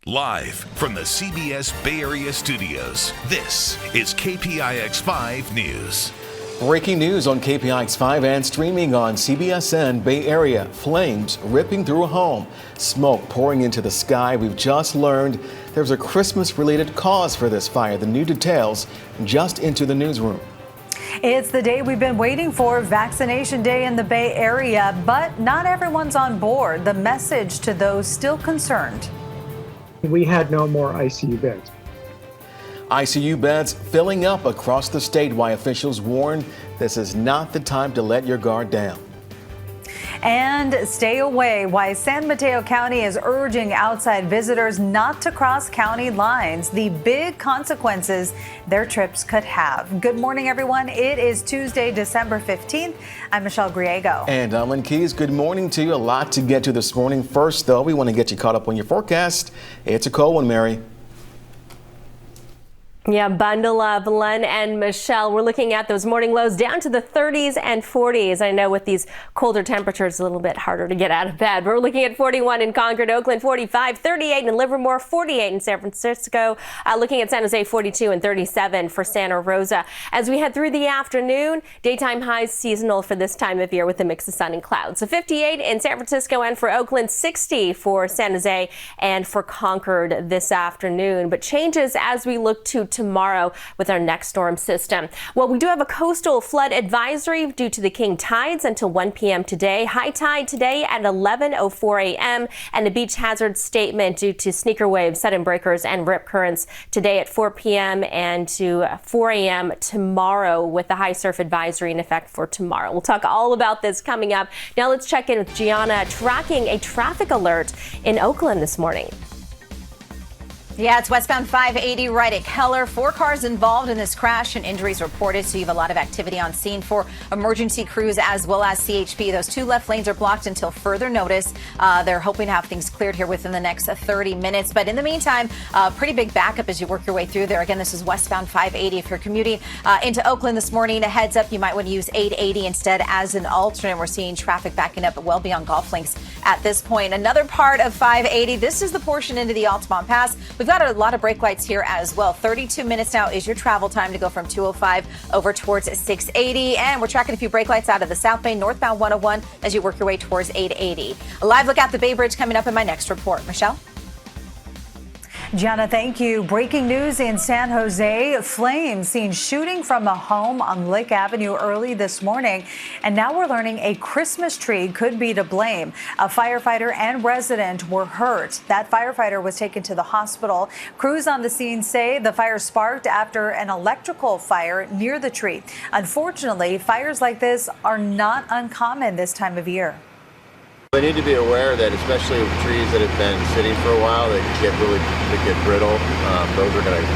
Live from the CBS Bay Area studios, this is KPIX 5 News. Breaking news on KPIX 5 and streaming on CBSN Bay Area. Flames ripping through a home. Smoke pouring into the sky. We've just learned there's a Christmas-related cause for this fire. The new details just into the newsroom. It's the day we've been waiting for, Vaccination Day in the Bay Area, but not everyone's on board. The message to those still concerned. We had no more ICU beds. ICU beds filling up across the state, while officials warn this is not the time to let your guard down. And stay away, why San Mateo County is urging outside visitors not to cross county lines. The big consequences their trips could have. Good morning, everyone. It is Tuesday, December 15th. I'm Michelle Griego. And I'm Lynn Keys. Good morning to you. A lot to get to this morning. First, though, we want to get you caught up on your forecast. It's a cold one, Mary. Yeah, bundle up, Len and Michelle. We're looking at those morning lows down to the 30s and 40s. I know with these colder temperatures, it's a little bit harder to get out of bed. We're looking at 41 in Concord, Oakland, 45, 38 in Livermore, 48 in San Francisco. Looking at San Jose, 42 and 37 for Santa Rosa. As we head through the afternoon, daytime highs seasonal for this time of year with a mix of sun and clouds. So 58 in San Francisco and for Oakland, 60 for San Jose and for Concord this afternoon. But changes as we look to tomorrow with our next storm system. Well, we do have a coastal flood advisory due to the king tides until 1 p.m. today. High tide today at 11:04 a.m. and a beach hazard statement due to sneaker waves, sudden breakers and rip currents today at 4 p.m. and to 4 a.m. tomorrow, with the high surf advisory in effect for tomorrow. We'll talk all about this coming up. Now let's check in with Gianna, tracking a traffic alert in Oakland this morning. Yeah, it's westbound 580 right at Keller. 4 cars involved in this crash and injuries reported. So you have a lot of activity on scene for emergency crews as well as CHP. Those 2 left lanes are blocked until further notice. They're hoping to have things cleared here within the next 30 minutes. But in the meantime, pretty big backup as you work your way through there. Again, this is westbound 580. If you're commuting into Oakland this morning, a heads up, you might want to use 880 instead as an alternate. We're seeing traffic backing up well beyond golf links at this point. Another part of 580, this is the portion into the Altamont Pass. We've got a lot of brake lights here as well. 32 minutes now is your travel time to go from 205 over towards 680. And we're tracking a few brake lights out of the South Bay, northbound 101 as you work your way towards 880. A live look at the Bay Bridge coming up in my next report. Michelle? Gianna, thank you. Breaking news in San Jose. Flames seen shooting from a home on Lake Avenue early this morning. And now we're learning a Christmas tree could be to blame. A firefighter and resident were hurt. That firefighter was taken to the hospital. Crews on the scene say the fire sparked after an electrical fire near the tree. Unfortunately, fires like this are not uncommon this time of year. They need to be aware that, especially with trees that have been sitting for a while, they get brittle. Those are going to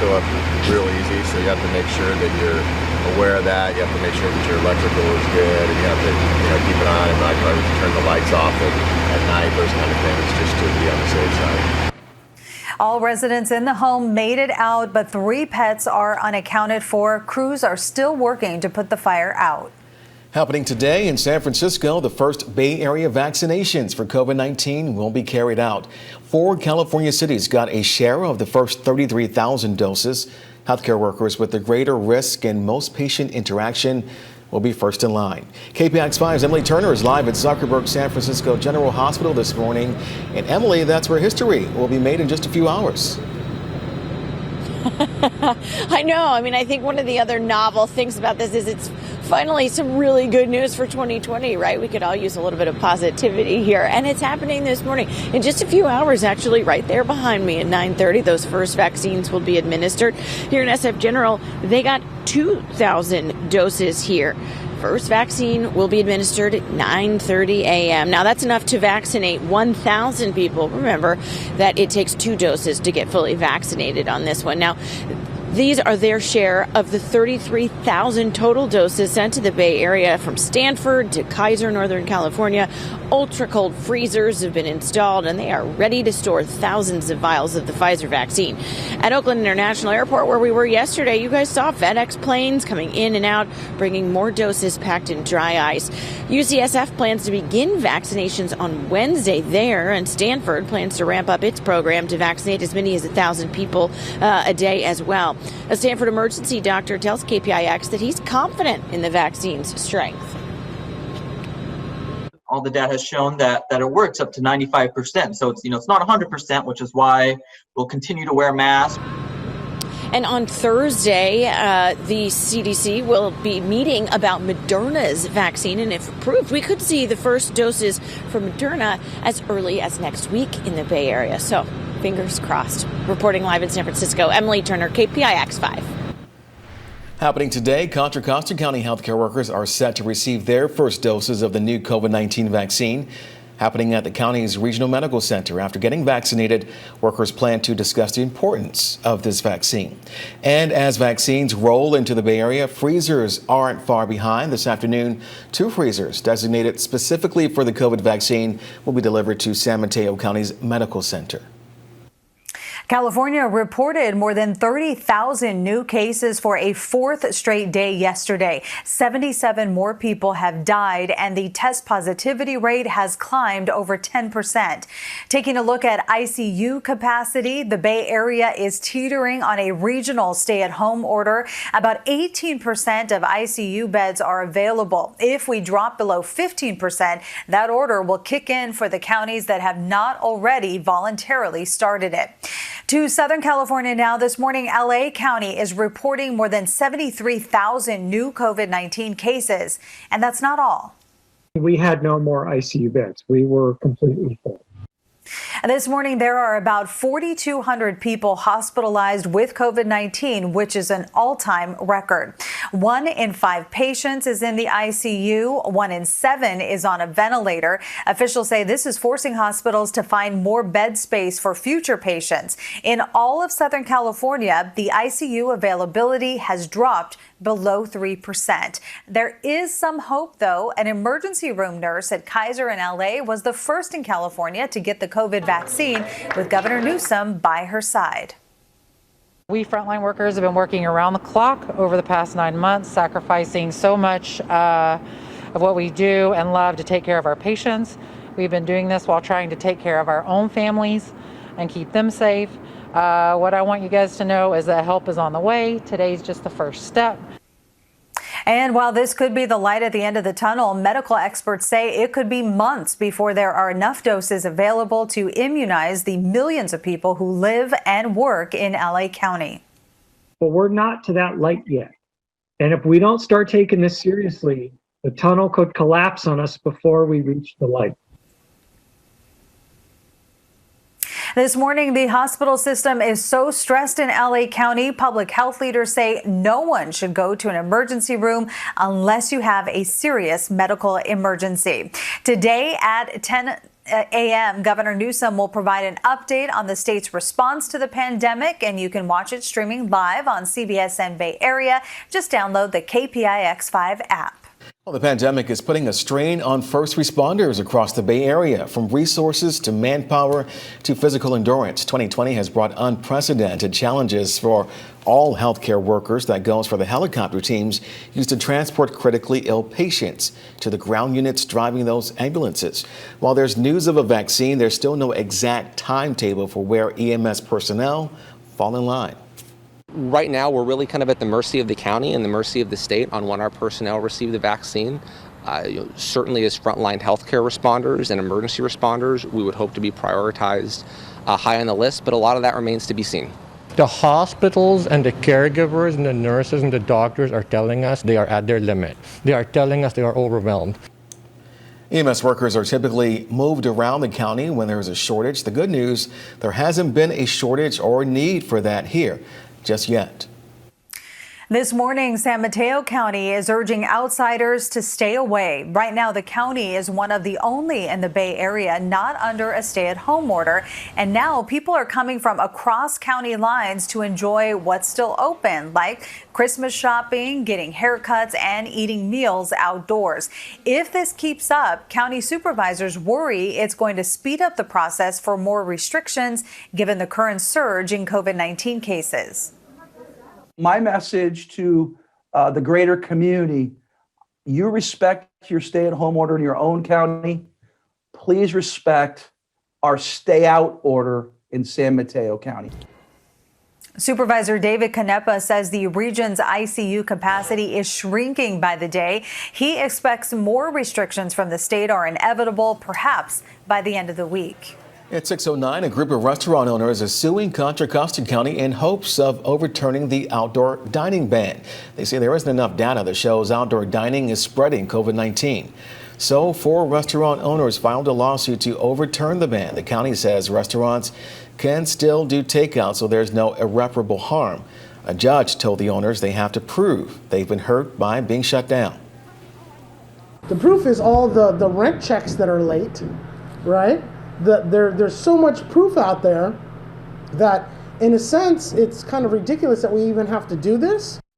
go up real easy. So you have to make sure that you're aware of that. You have to make sure that your electrical is good, and you have to keep an eye on it. Turn the lights off at night, those kind of things, just to be on the safe side. All residents in the home made it out, but 3 pets are unaccounted for. Crews are still working to put the fire out. Happening today in San Francisco, the first Bay Area vaccinations for COVID-19 will be carried out. 4 California cities got a share of the first 33,000 doses. Healthcare workers with the greater risk and most patient interaction will be first in line. KPIX 5's Emily Turner is live at Zuckerberg San Francisco General Hospital this morning. And Emily, that's where history will be made in just a few hours. I know. I mean, I think one of the other novel things about this is it's finally some really good news for 2020, right? We could all use a little bit of positivity here. And it's happening this morning in just a few hours, actually, right there behind me at 9:30. Those first vaccines will be administered. Here in SF General, they got 2,000 doses here. First vaccine will be administered at 9:30 a.m. Now, that's enough to vaccinate 1,000 people. Remember that it takes 2 doses to get fully vaccinated on this one. Now, These are their share of the 33,000 total doses sent to the Bay Area from Stanford to Kaiser, Northern California. Ultra cold freezers have been installed, and they are ready to store thousands of vials of the Pfizer vaccine. At Oakland International Airport, where we were yesterday, you guys saw FedEx planes coming in and out, bringing more doses packed in dry ice. UCSF plans to begin vaccinations on Wednesday there, and Stanford plans to ramp up its program to vaccinate as many as 1,000 people a day as well. A Stanford emergency doctor tells KPIX that he's confident in the vaccine's strength. All the data has shown that it works up to 95%. So it's not 100%, which is why we'll continue to wear masks. And on Thursday, the CDC will be meeting about Moderna's vaccine. And if approved, we could see the first doses from Moderna as early as next week in the Bay Area. So fingers crossed. Reporting live in San Francisco, Emily Turner, KPIX 5. Happening today, Contra Costa County healthcare workers are set to receive their first doses of the new COVID-19 vaccine. Happening at the county's regional medical center. After getting vaccinated, workers plan to discuss the importance of this vaccine. And as vaccines roll into the Bay Area, freezers aren't far behind. This afternoon, 2 freezers designated specifically for the COVID vaccine will be delivered to San Mateo County's medical center. California reported more than 30,000 new cases for a 4th straight day yesterday. 77 more people have died, and the test positivity rate has climbed over 10%. Taking a look at ICU capacity, the Bay Area is teetering on a regional stay-at-home order. About 18% of ICU beds are available. If we drop below 15%, that order will kick in for the counties that have not already voluntarily started it. To Southern California now. This morning, LA County is reporting more than 73,000 new COVID-19 cases. And that's not all. We had no more ICU beds. We were completely full. This morning, there are about 4,200 people hospitalized with COVID-19, which is an all-time record. 1 in 5 patients is in the ICU. 1 in 7 is on a ventilator. Officials say this is forcing hospitals to find more bed space for future patients. In all of Southern California, the ICU availability has dropped below 3%. There is some hope, though. An emergency room nurse at Kaiser in LA was the first in California to get the COVID vaccine, with Governor Newsom by her side. We frontline workers have been working around the clock over the past 9 months, sacrificing so much of what we do and love to take care of our patients. We've been doing this while trying to take care of our own families and keep them safe. What I want you guys to know is that help is on the way. Today's just the first step. And while this could be the light at the end of the tunnel, medical experts say it could be months before there are enough doses available to immunize the millions of people who live and work in LA County. But we're not to that light yet. And if we don't start taking this seriously, the tunnel could collapse on us before we reach the light. This morning, the hospital system is so stressed in LA County, public health leaders say no one should go to an emergency room unless you have a serious medical emergency. Today at 10 a.m., Governor Newsom will provide an update on the state's response to the pandemic, and you can watch it streaming live on CBSN Bay Area. Just download the KPIX5 app. Well, the pandemic is putting a strain on first responders across the Bay Area, from resources to manpower to physical endurance. 2020 has brought unprecedented challenges for all healthcare workers. That goes for the helicopter teams used to transport critically ill patients to the ground units driving those ambulances. While there's news of a vaccine, there's still no exact timetable for where EMS personnel fall in line. Right now, we're really kind of at the mercy of the county and the mercy of the state on when our personnel receive the vaccine. Certainly as frontline healthcare responders and emergency responders, we would hope to be prioritized high on the list, but a lot of that remains to be seen. The hospitals and the caregivers and the nurses and the doctors are telling us they are at their limit. They are telling us they are overwhelmed. EMS workers are typically moved around the county when there is a shortage. The good news, there hasn't been a shortage or need for that here just yet. This morning, San Mateo County is urging outsiders to stay away. Right now, the county is one of the only in the Bay Area not under a stay-at-home order. And now people are coming from across county lines to enjoy what's still open, like Christmas shopping, getting haircuts, and eating meals outdoors. If this keeps up, county supervisors worry it's going to speed up the process for more restrictions, given the current surge in COVID-19 cases. My message to the greater community, you respect your stay-at-home order in your own county. Please respect our stay-out order in San Mateo County. Supervisor David Canepa says the region's ICU capacity is shrinking by the day. He expects more restrictions from the state are inevitable, perhaps by the end of the week. At 6:09, a group of restaurant owners is suing Contra Costa County in hopes of overturning the outdoor dining ban. They say there isn't enough data that shows outdoor dining is spreading COVID-19. So 4 restaurant owners filed a lawsuit to overturn the ban. The county says restaurants can still do takeout, so there's no irreparable harm. A judge told the owners they have to prove they've been hurt by being shut down. The proof is all the rent checks that are late, right? There's so much proof out there that, in a sense, it's kind of ridiculous that we even have to do this.